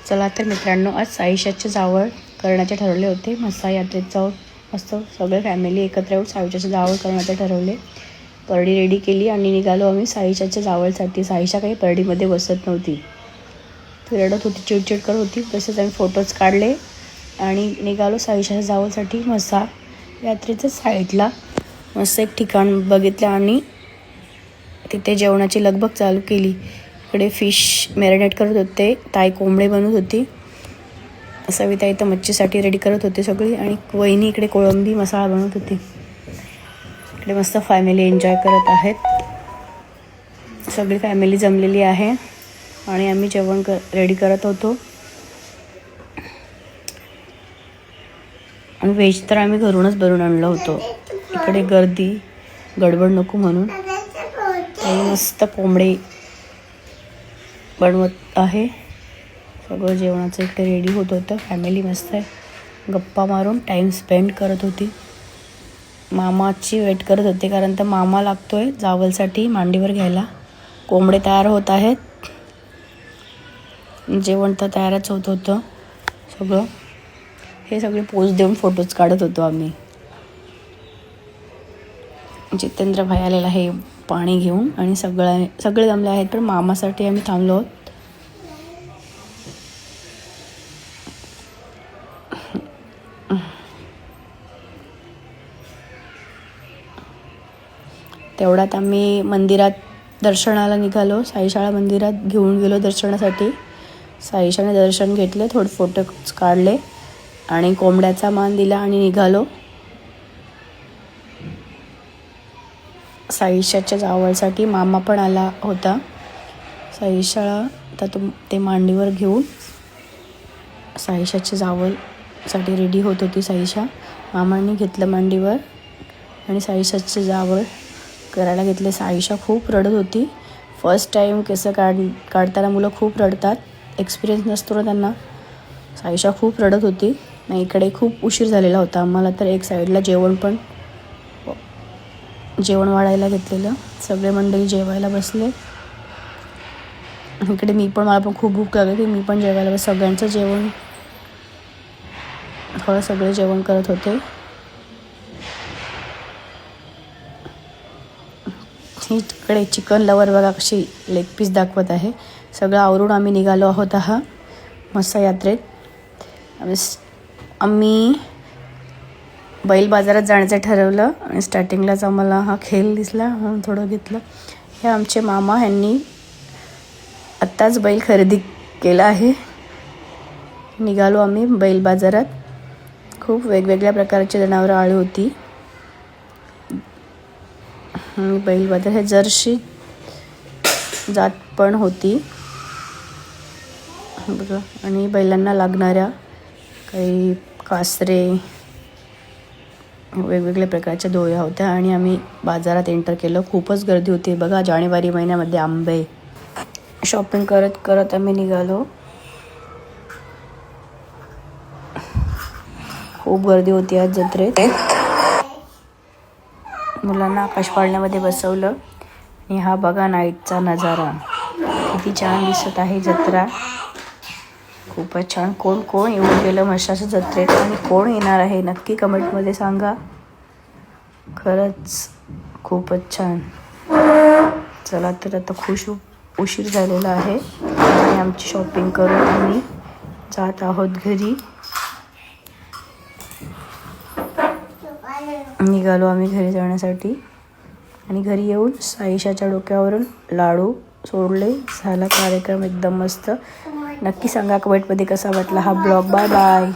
चला तर मित्रांनो, आज साईशाचे जावळ करण्याचे ठरवले होते. मस्सा यात्रेत जाऊन मस्त सगळे फॅमिली एकत्र येऊन साईशाचे जावळ करण्याचे ठरवले. परडी रेडी केली आणि निघालो आम्ही साईशाच्या जावळसाठी. साईशा काही परडीमध्ये बसत नव्हती, ती रडत होती, चिडचिड करत होती. तसेच आम्ही फोटोज काढले आणि निघालो साईशाच्या जावळसाठी. मस्सा यात्रेच्या साईडला मस्त एक ठिकाण बघितलं आणि तिथे जेवणाची लगबग चालू केली. इकडे फिश मॅरिनेट करत होते, ताई कोंबडे बनवत होती, सविता इथं मच्छीसाठी रेडी करत होते सगळी, आणि वहिनी इकडे कोळंबी मसाला बनवत होती. इकडे मस्त फॅमिली एन्जॉय करत आहेत, सगळी फॅमिली जमलेली आहे आणि आम्ही जेवण रेडी करत होतो. आणि व्हेज तर आम्ही घरूनच बनवून आणलं होतं. इकडे गर्दी गडबड नको म्हणून ताई मस्त कोंबडे बनवत आहे. सगळं जेवणाचं इकडे रेडी होत होतं. फॅमिली मस्त आहे, गप्पा मारून टाईम स्पेंड करत होती. मामाची वेट करत होते, कारण तर मामा लागतोय जावलसाठी मांडीवर घ्यायला. कोंबडे तयार होत आहेत, जेवण तर तयारच होत होतं सगळं. हे सगळे पोज देऊन फोटोज काढत होतो आम्ही. जितेंद्र भाई आलेला आहे पाणी घेऊन, आणि सगळे जमले आहेत, पण मामासाठी आम्ही थांबलो आहोत. तेवढ्यात आम्ही मंदिरात दर्शनाला निघालो. साईशाळा मंदिरात घेऊन गेलो दर्शनासाठी. साईशाने दर्शन घेतले, थोडे फोटोज काढले आणि कोंबड्याचा मान दिला आणि निघालो साईशाच्या जावळसाठी. मामा पण आला होता. साईशाळा आता ते मांडीवर घेऊन साईशाच्या जावळसाठी रेडी होत होती साईशा. मामांनी घेतलं मांडीवर आणि साईशाचे जावळ करायला घेतले. साईशा खूप रडत होती. फर्स्ट टाईम केस काढताना मुलं खूप रडतात, एक्सपिरियन्स नसतो ना त्यांना. साईशा खूप रडत होती. नाही, इकडे खूप उशीर झालेला होता आम्हाला, तर एक साईडला जेवण वाढायला घेतलेलं. सगळे मंडळी जेवायला बसले. इकडे मला पण खूप भूक लागली, मी पण जेवायला बस. सगळ्यांचं जेवण सगळे जेवण करत होते. इकडे चिकन लवर बघा कशी लेग पीस दाखवत आहे. सगळं आवरून आम्ही निघालो आहोत मस्सा यात्रेत. आम्ही बैल बाजारात जाण्याचं ठरवलं आणि स्टार्टिंगलाच आम्हाला हा खेळ दिसला म्हणून थोडं घेतलं. हे आमचे मामा, ह्यांनी आत्ताच बैल खरेदी केला आहे. निघालो आम्ही बैल बाजारात. खूप वेगवेगळ्या प्रकारची जनावरं आली होती. बैल बाजार हे जर्सी जात पण होती बघा, आणि बैलांना लागणाऱ्या काही कासरे, वेगवेगळ्या प्रकारच्या डोळ्या होत्या. आणि आम्ही बाजारात एंटर केलं. खूपच गर्दी होती बघा, जानेवारी महिन्यामध्ये आंबे. शॉपिंग करत करत आम्ही निघालो. खूप गर्दी होती आज जत्रेत. मुलांना आकाश पाळण्यामध्ये बसवलं. आणि हा बघा नाईटचा नजारा, किती छान दिसत आहे जत्रा. खूपच छान. कोण येऊन गेलं मशाच्या जत्रेत आणि कोण येणार आहे नक्की कमेंटमध्ये सांगा. खरंच खूपच छान. चला तर आता उशीर झालेला आहे आणि आमची शॉपिंग करून आम्ही जात आहोत घरी. निघालो आम्ही घरी जाण्यासाठी. आणि घरी येऊन साईशाच्या डोक्यावरून लाडू सोडले. झाला कार्यक्रम एकदम मस्त. नक्की सांगा कमेंटमध्ये कसा वाटला हा ब्लॉग. Bye bye.